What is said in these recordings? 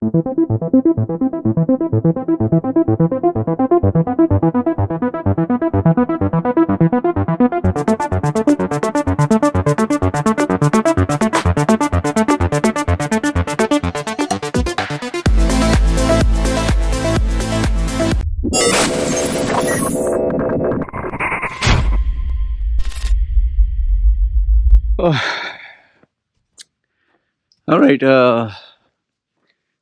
Oh, all right.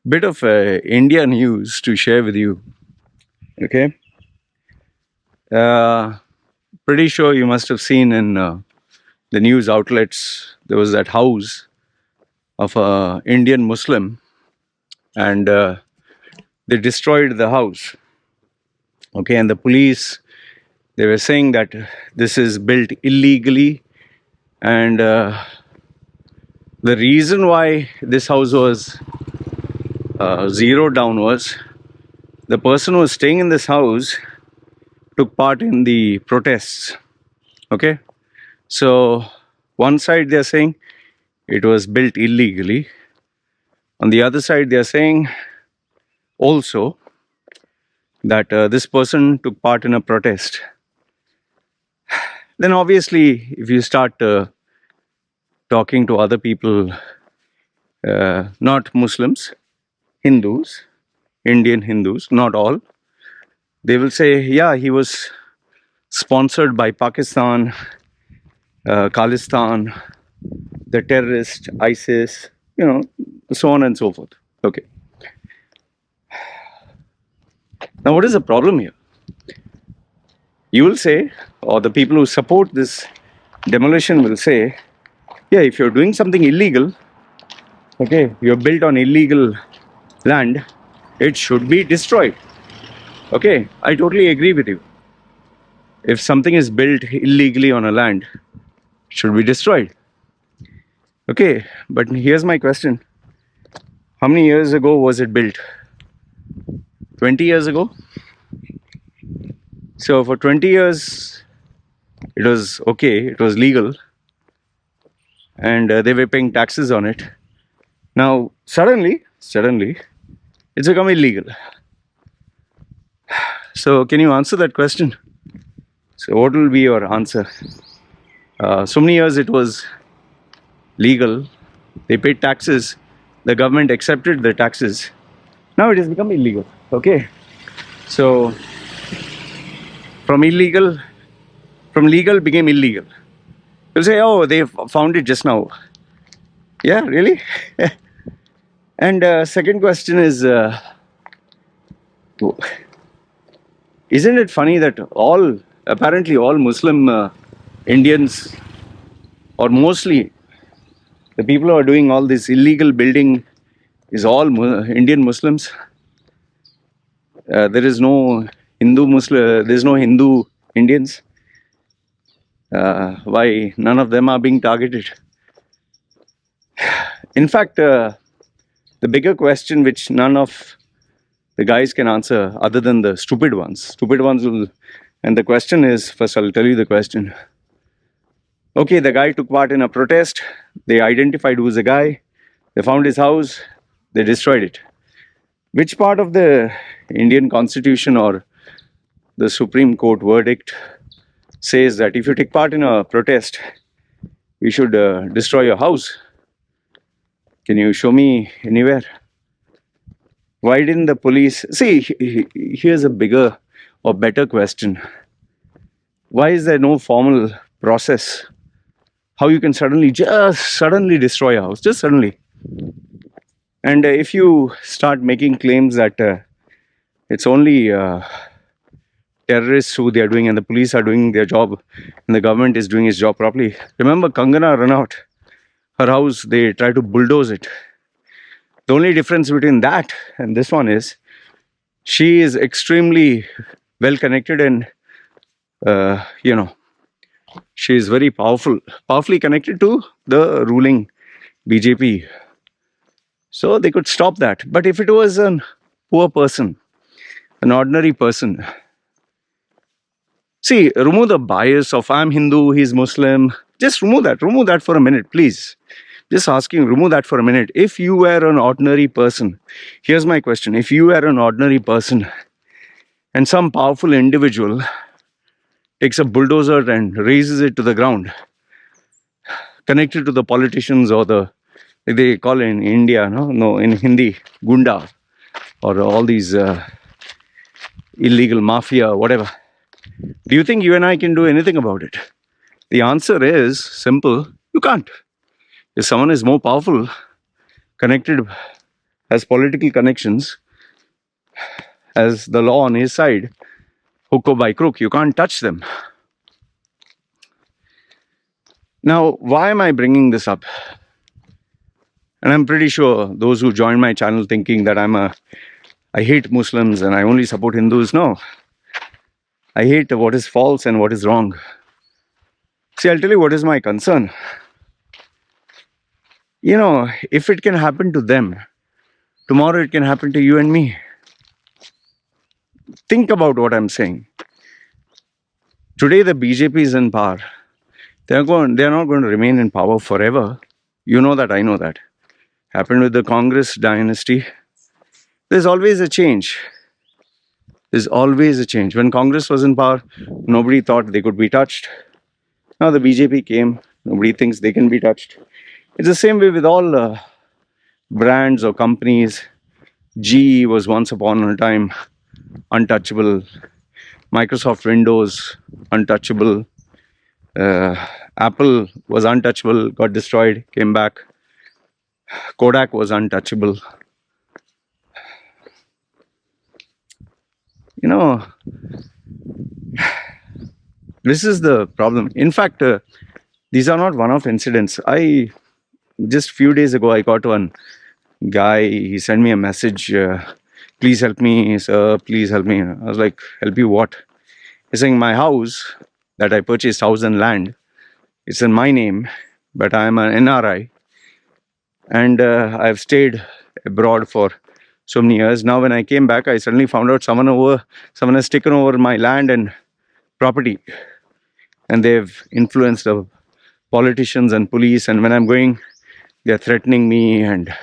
Bit of India news to share with you. Okay. Uh, Pretty sure you must have seen in the news outlets there was that house of a Indian Muslim, and they destroyed the house. Okay, and the police, they were saying that this is built illegally, and the reason why this house was zeroed down was the person who was staying in this house took part in the protests. Okay, so one side they're saying it was built illegally, on the other side they're saying also that this person took part in a protest. Then obviously if you start talking to other people, not Muslims, Hindus, Indian Hindus, not all, they will say, yeah, he was sponsored by Pakistan, Khalistan, the terrorist, ISIS, so on and so forth. Okay. Now, what is the problem here? You will say, or the people who support this demolition will say, yeah, if you're doing something illegal, okay, you're built on illegal land, it should be destroyed. Okay, I totally agree with you. If something is built illegally on a land, it should be destroyed. Okay, but here's my question. How many years ago was it built? 20 years ago? So for 20 years, it was okay, it was legal, and they were paying taxes on it. Now, suddenly, it's become illegal. So can you answer that question? So what will be your answer? So many years it was legal, they paid taxes, the government accepted the taxes. Now it has become illegal. Okay, so from legal became illegal. You'll say, oh, they found it just now. Yeah, really? And second question is, isn't it funny that apparently all Muslim Indians, or mostly the people who are doing all this illegal building is all Indian Muslims? There is no Hindu Indians. Why none of them are being targeted? In fact, the bigger question which none of the guys can answer other than the stupid ones will, and the question is, first I'll tell you the question. Okay, the guy took part in a protest, they identified who's the guy, they found his house, they destroyed it. Which part of the Indian Constitution or the Supreme Court verdict says that if you take part in a protest, we should destroy your house? Can you show me anywhere? Why didn't the police... See, here's a bigger or better question. Why is there no formal process? How you can suddenly destroy a house, just suddenly. And if you start making claims that it's only terrorists who they are doing and the police are doing their job and the government is doing its job properly. Remember Kangana Ranaut, her house, they try to bulldoze it. The only difference between that and this one is she is extremely well connected and she is very powerfully connected to the ruling BJP. So they could stop that. But if it was a poor person, an ordinary person, see, remove the bias of I'm Hindu, he's Muslim. Just remove that for a minute, please. Just asking, remove that for a minute. If you were an ordinary person, here's my question. If you were an ordinary person and some powerful individual takes a bulldozer and raises it to the ground, connected to the politicians or the, like they call it in India, no, in Hindi, gunda, or all these illegal mafia, whatever. Do you think you and I can do anything about it? The answer is simple, you can't. If someone is more powerful, connected, has political connections, has the law on his side, hook or by crook, you can't touch them. Now, why am I bringing this up? And I'm pretty sure those who join my channel thinking that I hate Muslims and I only support Hindus. No. I hate what is false and what is wrong. See, I'll tell you what is my concern. You know, if it can happen to them, tomorrow it can happen to you and me. Think about what I'm saying. Today the BJP is in power. They're not going to remain in power forever. You know that, I know that. Happened with the Congress dynasty. There's always a change. There's always a change. When Congress was in power, nobody thought they could be touched. Now the BJP came, nobody thinks they can be touched. It's the same way with all brands or companies. GE was once upon a time untouchable. Microsoft Windows, untouchable. Apple was untouchable, got destroyed, came back. Kodak was untouchable. You know, this is the problem. In fact, these are not one-off incidents. Just few days ago, I got one guy, he sent me a message, please help me, sir, please help me. I was like, help you what? He's saying my house that I purchased, house and land, it's in my name, but I am an NRI. And I've stayed abroad for so many years. Now when I came back, I suddenly found out someone has taken over my land and property. And they've influenced the politicians and police. And when I'm going, they're threatening me. And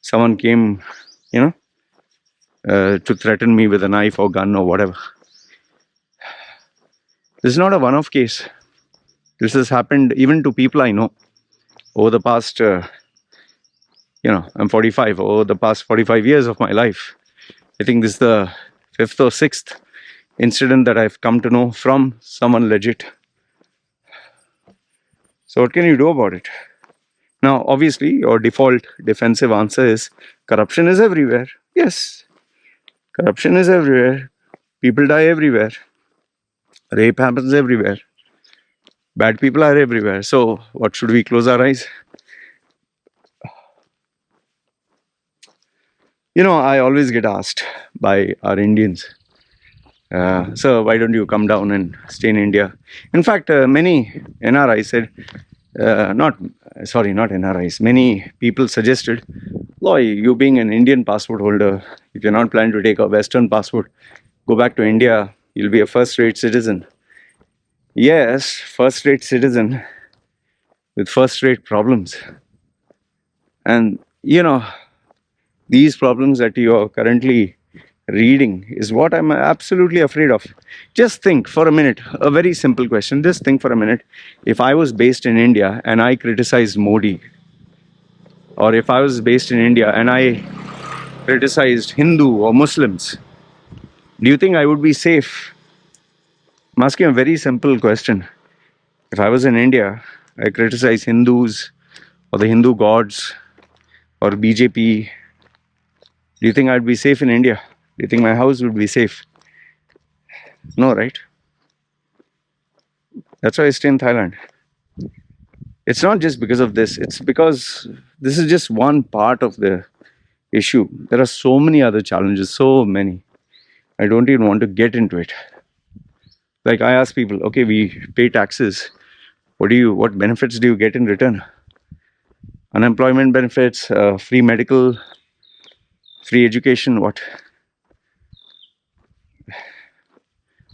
someone came, to threaten me with a knife or gun or whatever. This is not a one-off case. This has happened even to people I know over the past, I'm 45, over the past 45 years of my life. I think this is the 5th or 6th incident that I've come to know from someone legit. So what can you do about it? Now, obviously, your default defensive answer is corruption is everywhere. Yes, corruption is everywhere. People die everywhere. Rape happens everywhere. Bad people are everywhere. So what, should we close our eyes? I always get asked by our Indians, sir, why don't you come down and stay in India? In fact, many NRIs said, not NRIs, many people suggested, Loy, you being an Indian passport holder, if you're not planning to take a Western passport, go back to India, you'll be a first-rate citizen. Yes, first-rate citizen with first-rate problems. And, these problems that you are currently reading is what I'm absolutely afraid of. Just think for a minute, a very simple question. Just think for a minute. If I was based in India and I criticized Modi, or if I was based in India and I criticized Hindu or Muslims, do you think I would be safe? I'm asking a very simple question. If I was in India, I criticize Hindus or the Hindu gods or BJP, do you think I'd be safe in India? Do you think my house would be safe? No, right? That's why I stay in Thailand. It's not just because of this. It's because this is just one part of the issue. There are so many other challenges, so many. I don't even want to get into it. Like I ask people, okay, we pay taxes. What benefits do you get in return? Unemployment benefits, free medical, free education, what?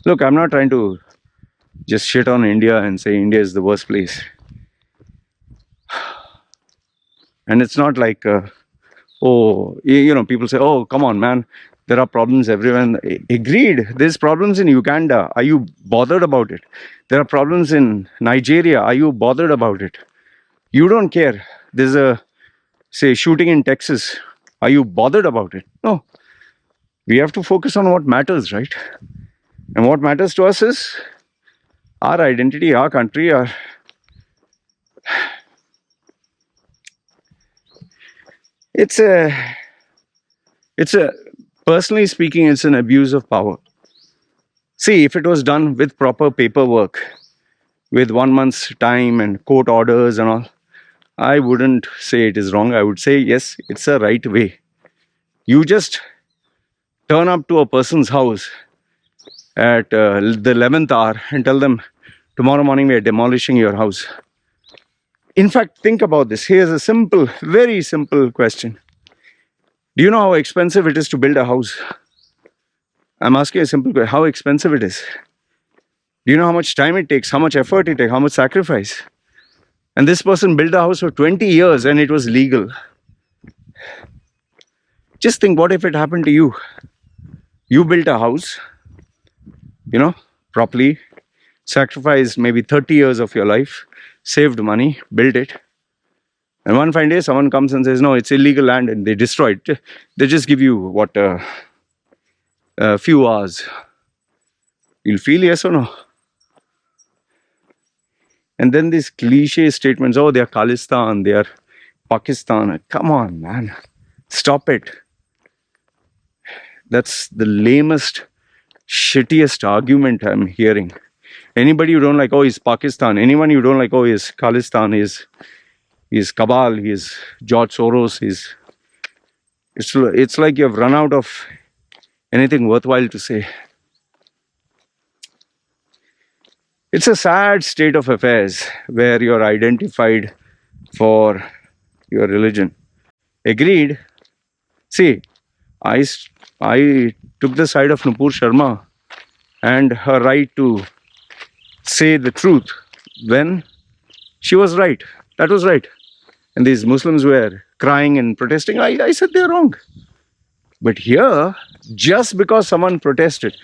Look, I'm not trying to just shit on India and say India is the worst place. And it's not like, people say, oh, come on, man, there are problems everywhere. Agreed, there's problems in Uganda. Are you bothered about it? There are problems in Nigeria. Are you bothered about it? You don't care. There's a, say, shooting in Texas. Are you bothered about it? No. We have to focus on what matters, right? And what matters to us is our identity, our country, our... It's a, personally speaking, it's an abuse of power. See, if it was done with proper paperwork, with 1 month's time and court orders and all, I wouldn't say it is wrong. I would say, yes, it's a right way. You just turn up to a person's house at the 11th hour and tell them, tomorrow morning we are demolishing your house. In fact, think about this. Here's a simple, very simple question. Do you know how expensive it is to build a house? I'm asking a simple question. How expensive it is? Do you know how much time it takes? How much effort it takes? How much sacrifice? And this person built a house for 20 years and it was legal. Just think, what if it happened to you? You built a house, properly, sacrificed maybe 30 years of your life, saved money, built it. And one fine day, someone comes and says, no, it's illegal land, and they destroy it. They just give you, a few hours. You'll feel yes or no? And then these cliche statements, oh, they are Khalistan, they are Pakistan. Come on, man. Stop it. That's the lamest, shittiest argument I'm hearing. Anybody you don't like, oh, he's Pakistan. Anyone you don't like, oh, he's Khalistan, he's Cabal, he's George Soros, it's like you've run out of anything worthwhile to say. It's a sad state of affairs where you're identified for your religion. Agreed. See, I took the side of Nupur Sharma and her right to say the truth when she was right. That was right. And these Muslims were crying and protesting. I said they're wrong. But here, just because someone protested,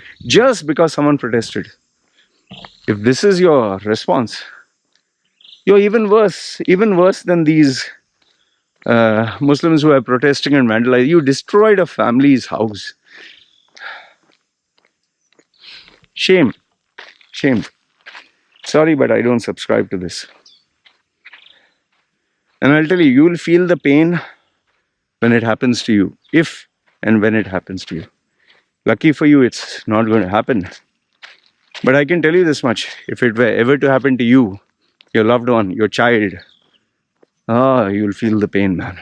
if this is your response, you're even worse than these Muslims who are protesting and vandalizing. You destroyed a family's house. Shame. Sorry, but I don't subscribe to this. And I'll tell you, you'll feel the pain when it happens to you. If and when it happens to you. Lucky for you, it's not going to happen. But I can tell you this much. If it were ever to happen to you, your loved one, your child, you'll feel the pain, man.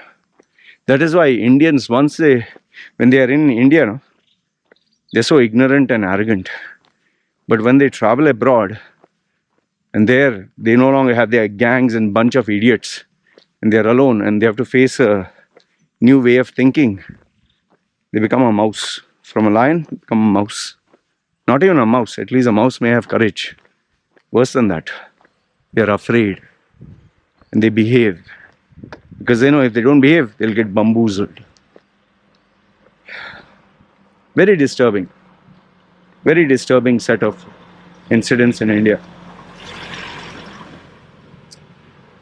That is why Indians, when they are in India, they're so ignorant and arrogant. But when they travel abroad, and there they no longer have their gangs and bunch of idiots, and they're alone, and they have to face a new way of thinking, they become a mouse. From a lion, become a mouse. Not even a mouse. At least a mouse may have courage. Worse than that, they're afraid. And they behave. Because they know if they don't behave, they'll get bamboozled. Very disturbing. Very disturbing set of incidents in India.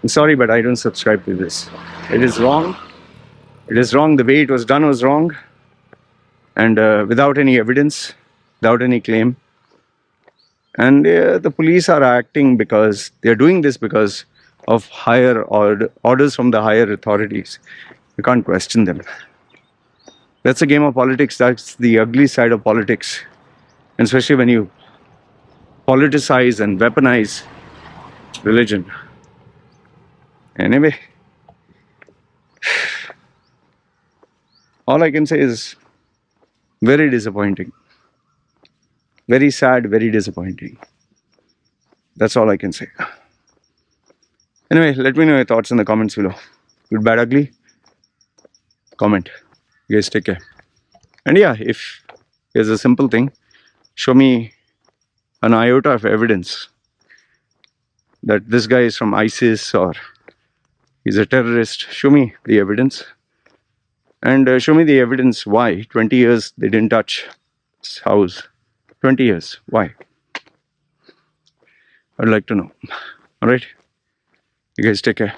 I'm sorry, but I don't subscribe to this. It is wrong. It is wrong. The way it was done was wrong. And without any evidence, without any claim. And the police are acting because they're doing this because of higher orders from the higher authorities. You can't question them. That's a game of politics. That's the ugly side of politics. And especially when you politicize and weaponize religion. Anyway, all I can say is very disappointing. Very sad, very disappointing. That's all I can say. Anyway, let me know your thoughts in the comments below. Good, bad, ugly? Comment. You guys take care. And yeah, if here's a simple thing, show me an iota of evidence that this guy is from ISIS or He's a terrorist. Show me the evidence. And show me the evidence why 20 years they didn't touch his house. 20 years. Why? I'd like to know. All right. You guys take care.